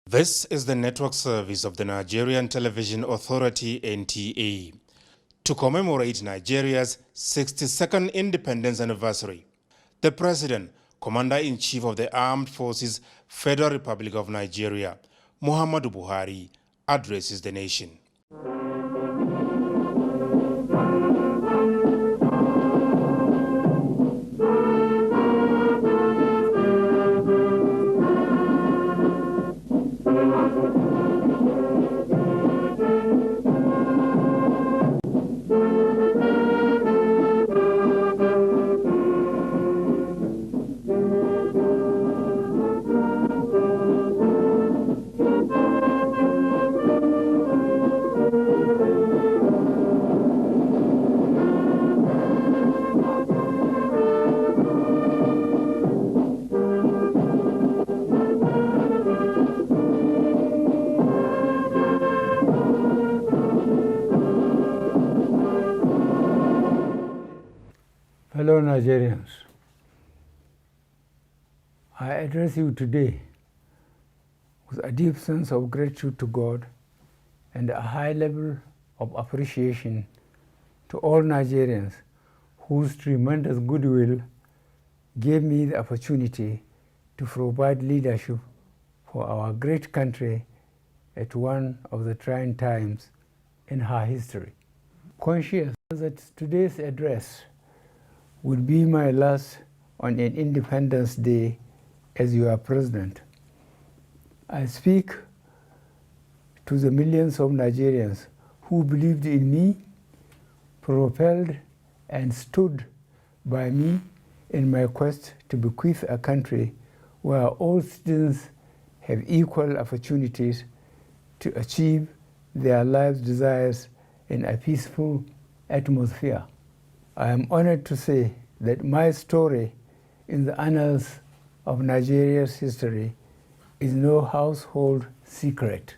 This is the network service of the Nigerian Television Authority (NTA) to commemorate Nigeria's 62nd independence anniversary. The President, Commander-in-Chief of the Armed Forces, Federal Republic of Nigeria, Muhammadu Buhari, addresses the nation. Fellow Nigerians, I address you today with a deep sense of gratitude to God and a high level of appreciation to all Nigerians whose tremendous goodwill gave me the opportunity to provide leadership for our great country at one of the trying times in her history. Conscious that today's address would be my last on an Independence Day as your president, I speak to the millions of Nigerians who believed in me, propelled and stood by me in my quest to bequeath a country where all citizens have equal opportunities to achieve their life's desires in a peaceful atmosphere. I am honored to say that my story in the annals of Nigeria's history is no household secret.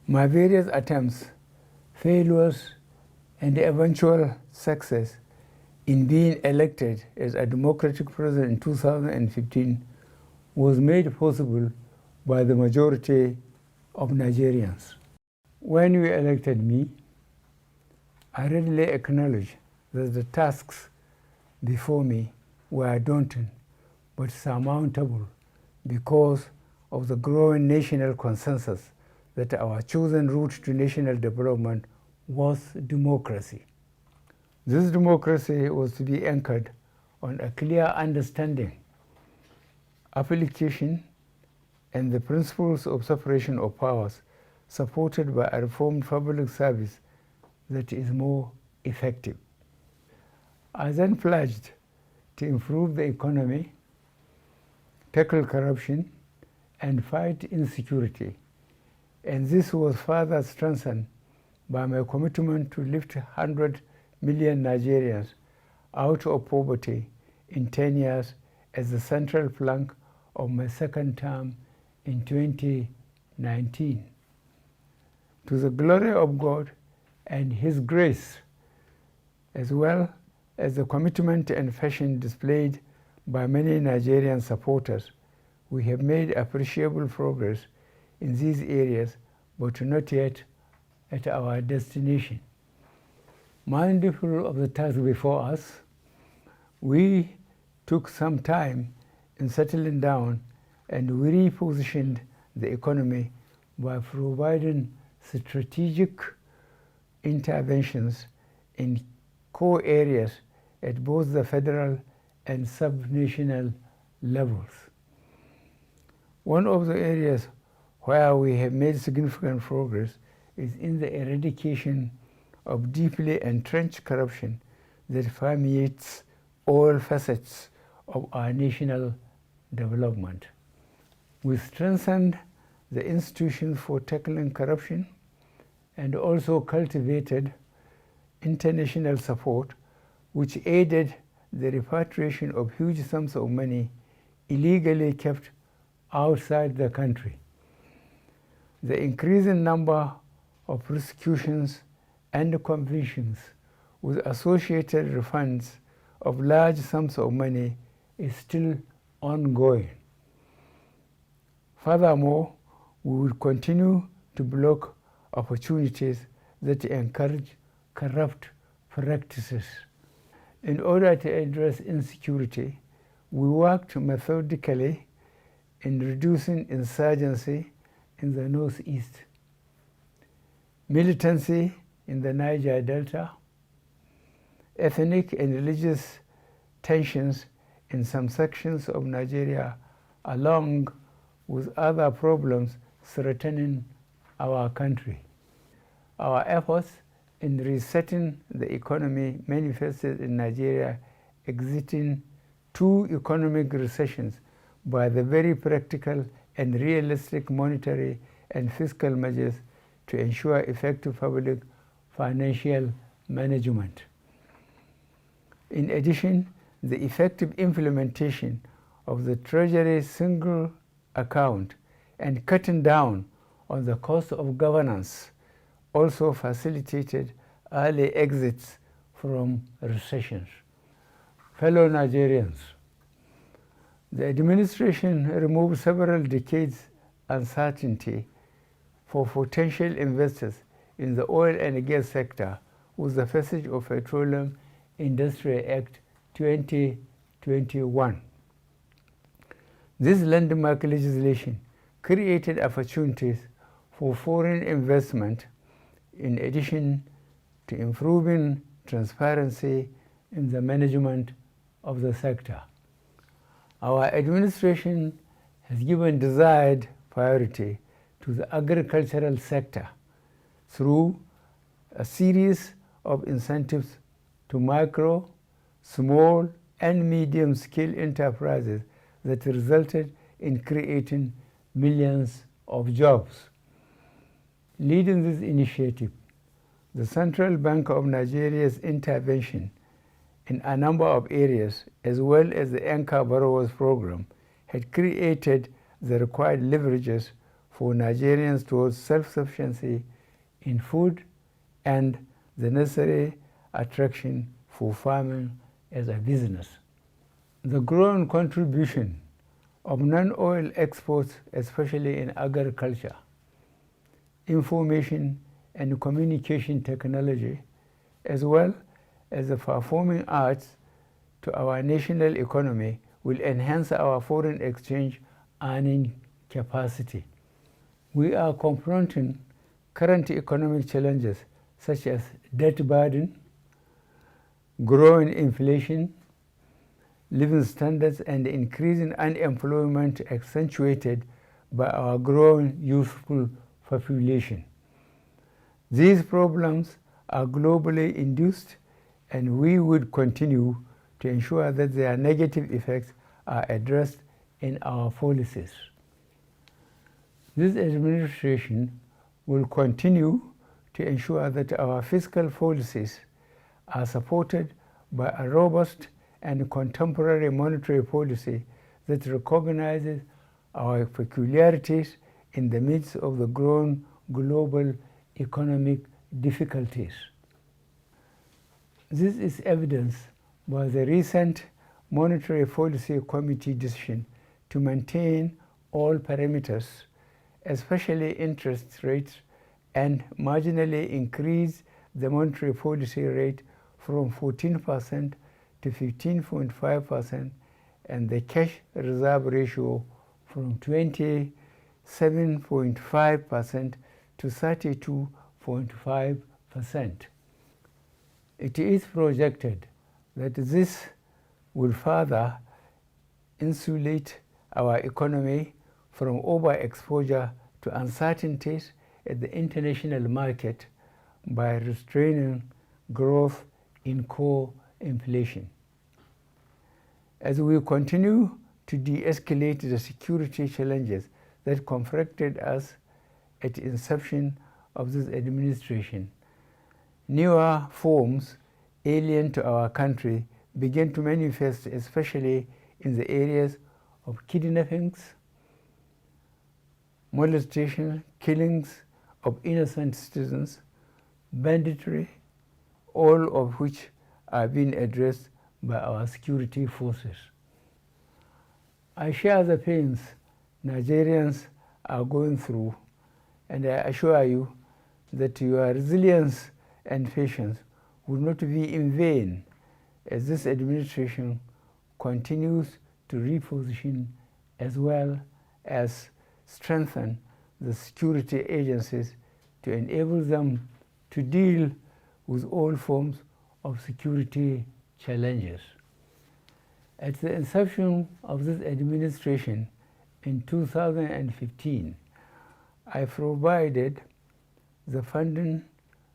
My various attempts, failures, and eventual success in being elected as a democratic president in 2015 was made possible by the majority of Nigerians. When you elected me, I readily acknowledge that the tasks before me were daunting but surmountable because of the growing national consensus that our chosen route to national development was democracy. This democracy was to be anchored on a clear understanding, application, and the principles of separation of powers, supported by a reformed public service that is more effective. I then pledged to improve the economy, tackle corruption, and fight insecurity. And this was further strengthened by my commitment to lift 100 million Nigerians out of poverty in 10 years as the central plank of my second term in 2019. To the glory of God and His grace, as well as the commitment and passion displayed by many Nigerian supporters, we have made appreciable progress in these areas, but not yet at our destination. Mindful of the task before us, we took some time in settling down and we repositioned the economy by providing strategic interventions in core areas at both the federal and subnational levels. One of the areas where we have made significant progress is in the eradication of deeply entrenched corruption that permeates all facets of our national development. We strengthened the institutions for tackling corruption and also cultivated international support, which aided the repatriation of huge sums of money illegally kept outside the country. The increasing number of prosecutions and convictions with associated refunds of large sums of money is still ongoing. Furthermore, we will continue to block opportunities that encourage corrupt practices. In order to address insecurity, we worked methodically in reducing insurgency in the northeast, militancy in the Niger Delta, ethnic and religious tensions in some sections of Nigeria, along with other problems threatening our country. Our efforts in resetting the economy manifested in Nigeria exiting 2 economic recessions by the very practical and realistic monetary and fiscal measures to ensure effective public financial management. In addition, the effective implementation of the Treasury single account and cutting down on the cost of governance also facilitated early exits from recessions. Fellow Nigerians, the administration removed several decades' uncertainty for potential investors in the oil and gas sector with the passage of Petroleum Industry Act 2021. This landmark legislation created opportunities for foreign investment in addition to improving transparency in the management of the sector. Our administration has given desired priority to the agricultural sector through a series of incentives to micro, small, and medium-scale enterprises that resulted in creating millions of jobs. Leading this initiative, the Central Bank of Nigeria's intervention in a number of areas, as well as the Anchor Borrowers Program, had created the required leverages for Nigerians towards self-sufficiency in food and the necessary attraction for farming as a business. The growing contribution of non-oil exports, especially in agriculture, information and communication technology, as well as the performing arts to our national economy, will enhance our foreign exchange earning capacity. We are confronting current economic challenges such as debt burden, growing inflation, living standards, and increasing unemployment accentuated by our growing youthful population. These problems are globally induced, and we would continue to ensure that their negative effects are addressed in our policies. This administration will continue to ensure that our fiscal policies are supported by a robust and contemporary monetary policy that recognizes our peculiarities in the midst of the growing global economic difficulties. This is evidenced by the recent Monetary Policy Committee decision to maintain all parameters, especially interest rates, and marginally increase the monetary policy rate from 14% to 15.5% and the cash reserve ratio from 27.5% to 32.5%. It is projected that this will further insulate our economy from overexposure to uncertainties at the international market by restraining growth in core inflation. As we continue to de-escalate the security challenges that confronted us at the inception of this administration, newer forms alien to our country began to manifest, especially in the areas of kidnappings, molestation, killings of innocent citizens, banditry, all of which are being addressed by our security forces. I share the pains Nigerians are going through, and I assure you that your resilience and patience will not be in vain as this administration continues to reposition as well as strengthen the security agencies to enable them to deal with all forms of security challenges. At the inception of this administration in 2015, I provided the funding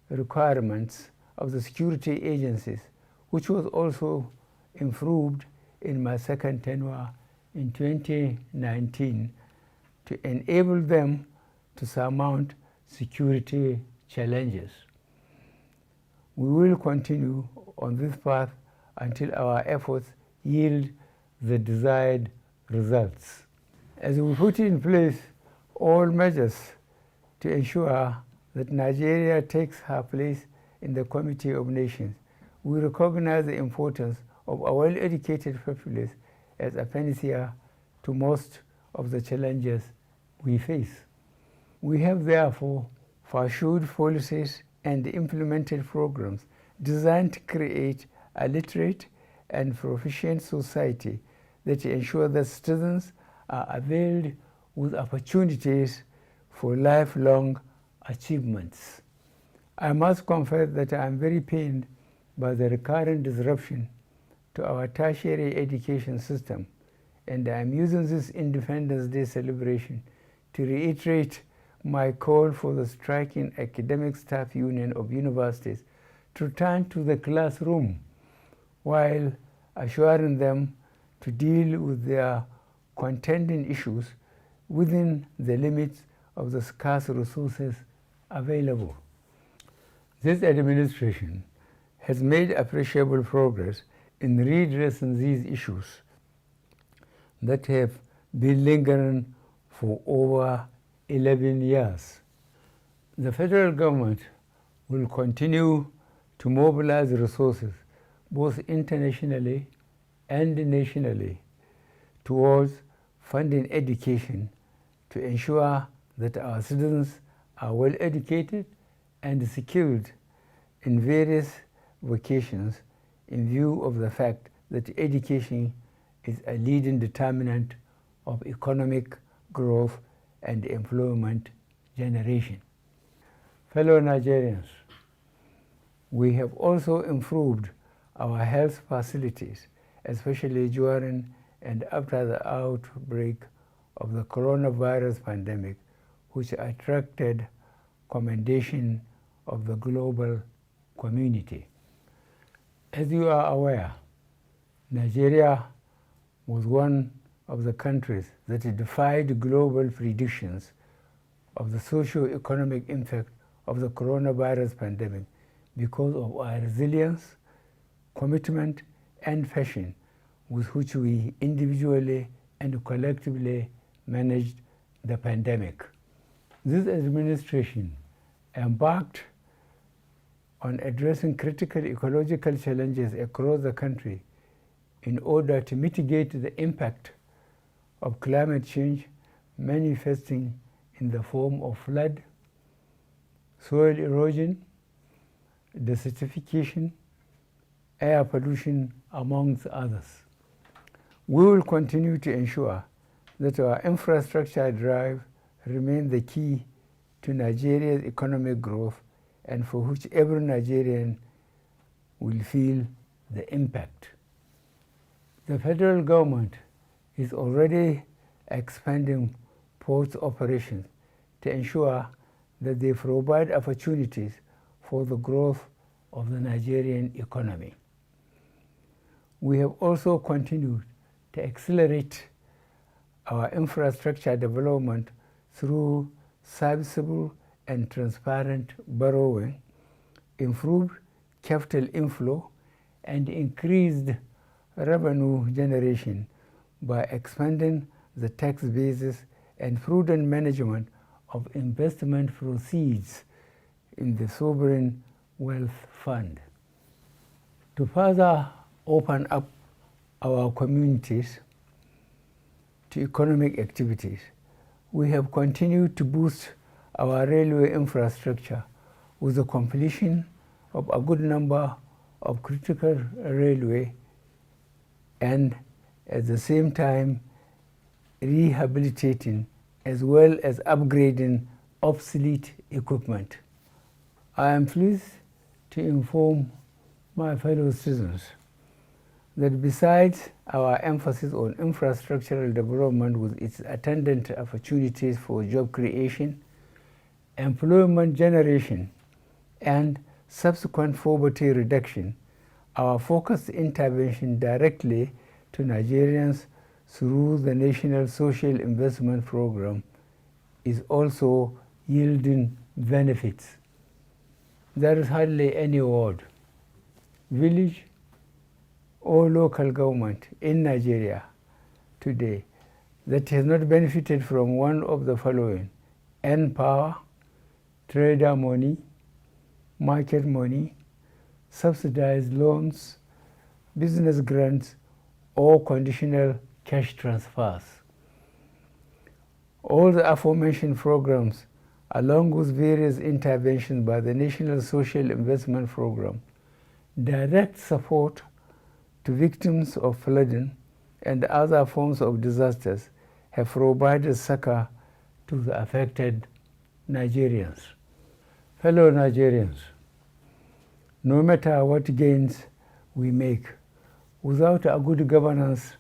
requirements of the security agencies, which was also improved in my second tenure in 2019 to enable them to surmount security challenges. We will continue on this path until our efforts yield the desired results. As we put in place all measures to ensure that Nigeria takes her place in the Committee of Nations, we recognize the importance of a well-educated populace as a panacea to most of the challenges we face. We have therefore pursued policies and implemented programs designed to create a literate and proficient society that ensure that citizens are availed with opportunities for lifelong achievements. I must confess that I am very pained by the recurrent disruption to our tertiary education system, and I am using this Independence Day celebration to reiterate my call for the striking academic staff union of universities to return to the classroom while assuring them to deal with their contending issues within the limits of the scarce resources available. This administration has made appreciable progress in redressing these issues that have been lingering for over 11 years. The federal government will continue to mobilize resources both internationally and nationally towards funding education to ensure that our citizens are well educated and skilled in various vocations in view of the fact that education is a leading determinant of economic growth and employment generation. Fellow Nigerians, we have also improved our health facilities, especially during and after the outbreak of the coronavirus pandemic, which attracted commendation of the global community. As you are aware, Nigeria was one of the countries that defied global predictions of the socio-economic impact of the coronavirus pandemic because of our resilience, commitment, and passion with which we individually and collectively managed the pandemic. This administration embarked on addressing critical ecological challenges across the country in order to mitigate the impact of climate change manifesting in the form of flood, soil erosion, desertification, air pollution, amongst others. We will continue to ensure that our infrastructure drive remains the key to Nigeria's economic growth and for which every Nigerian will feel the impact. The federal government is already expanding port operations to ensure that they provide opportunities for the growth of the Nigerian economy. We have also continued to accelerate our infrastructure development through serviceable and transparent borrowing, improved capital inflow, and increased revenue generation by expanding the tax basis and prudent management of investment proceeds in the sovereign wealth fund. To further open up our communities to economic activities, we have continued to boost our railway infrastructure with the completion of a good number of critical railway and at the same time rehabilitating as well as upgrading obsolete equipment. I am pleased to inform my fellow citizens that besides our emphasis on infrastructural development with its attendant opportunities for job creation, employment generation, and subsequent poverty reduction, our focused intervention directly to Nigerians through the National Social Investment Program is also yielding benefits. There is hardly any ward, village, or local government in Nigeria today that has not benefited from one of the following: N-Power, trader money, market money, subsidized loans, business grants, or conditional cash transfers. All the aforementioned programs, along with various interventions by the National Social Investment Program, direct support to victims of flooding and other forms of disasters, have provided succor to the affected Nigerians. Fellow Nigerians, no matter what gains we make, without a good governance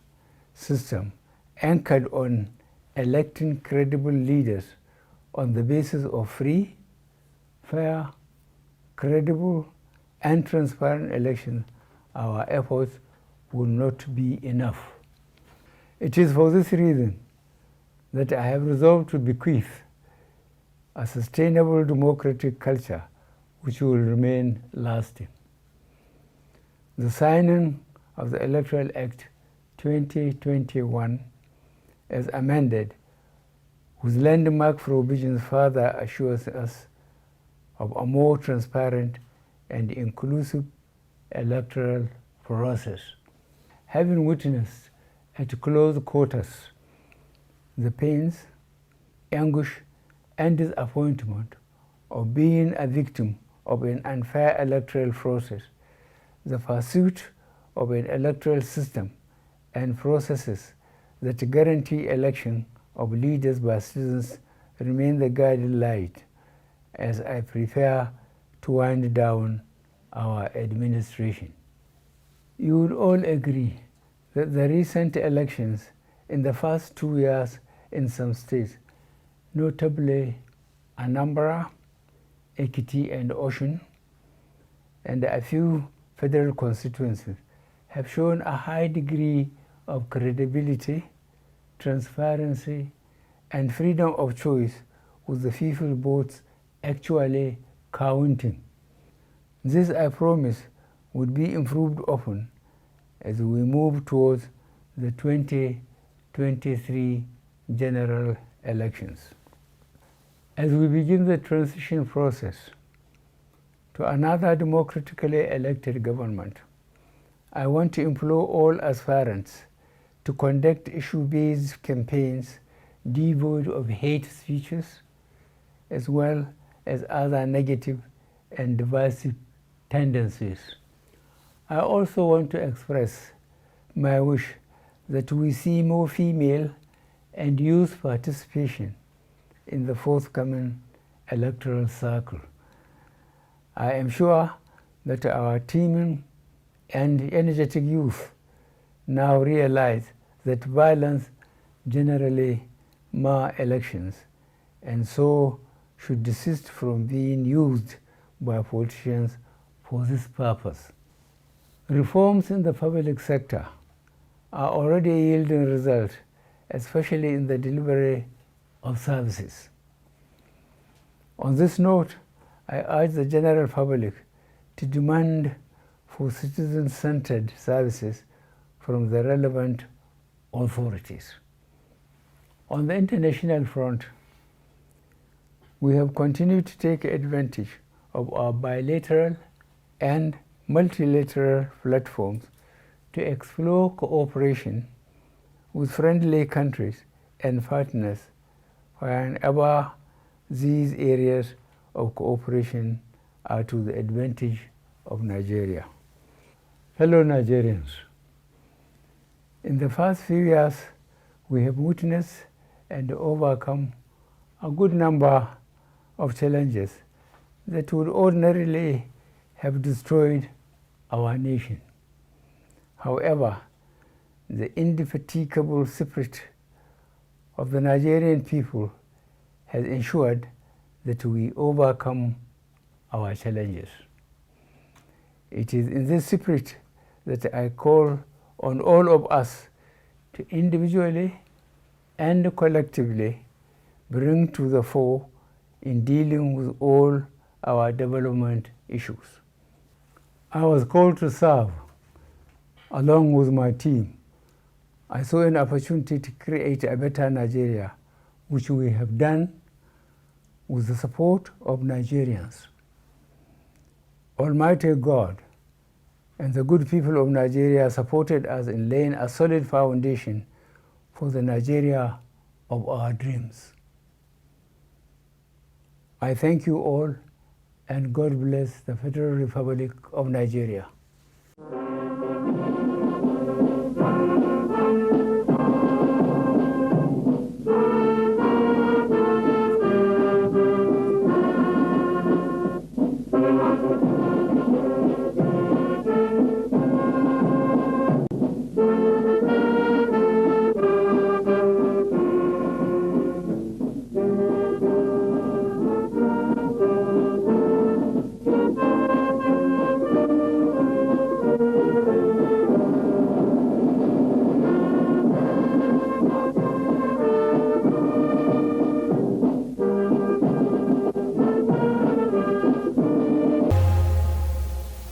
system anchored on electing credible leaders on the basis of free, fair, credible, and transparent elections, our efforts will not be enough. It is for this reason that I have resolved to bequeath a sustainable democratic culture which will remain lasting. The signing of the Electoral Act 2021 as amended with landmark provisions further assures us of a more transparent and inclusive electoral process. Having witnessed at close quarters the pains, anguish, and disappointment of being a victim of an unfair electoral process, the pursuit of an electoral system and processes that guarantee election of leaders by citizens remain the guiding light as I prepare to wind down our administration. You would all agree that the recent elections in the first 2 years in some states, notably Anambra, Ekiti, and Osun, and a few federal constituencies, have shown a high degree of credibility, transparency, and freedom of choice, with the people votes actually counting. This, I promise, would be improved often as we move towards the 2023 general elections. As we begin the transition process to another democratically elected government, I want to implore all aspirants to conduct issue-based campaigns devoid of hate speeches, as well as other negative and divisive tendencies. I also want to express my wish that we see more female and youth participation in the forthcoming electoral cycle. I am sure that our teeming and energetic youth now realize that violence generally mar elections and so should desist from being used by politicians for this purpose. Reforms in the public sector are already yielding results, especially in the delivery of services. On this note, I urge the general public to demand for citizen-centered services from the relevant authorities. On the international front, we have continued to take advantage of our bilateral and multilateral platforms to explore cooperation with friendly countries and partners, whenever these areas of cooperation are to the advantage of Nigeria. Fellow Nigerians, in the past few years, we have witnessed and overcome a good number of challenges that would ordinarily have destroyed our nation. However, the indefatigable spirit of the Nigerian people has ensured that we overcome our challenges. It is in this spirit that I call on all of us to individually and collectively bring to the fore in dealing with all our development issues. I was called to serve along with my team. I saw an opportunity to create a better Nigeria, which we have done with the support of Nigerians. Almighty God and the good people of Nigeria supported us in laying a solid foundation for the Nigeria of our dreams. I thank you all, and God bless the Federal Republic of Nigeria.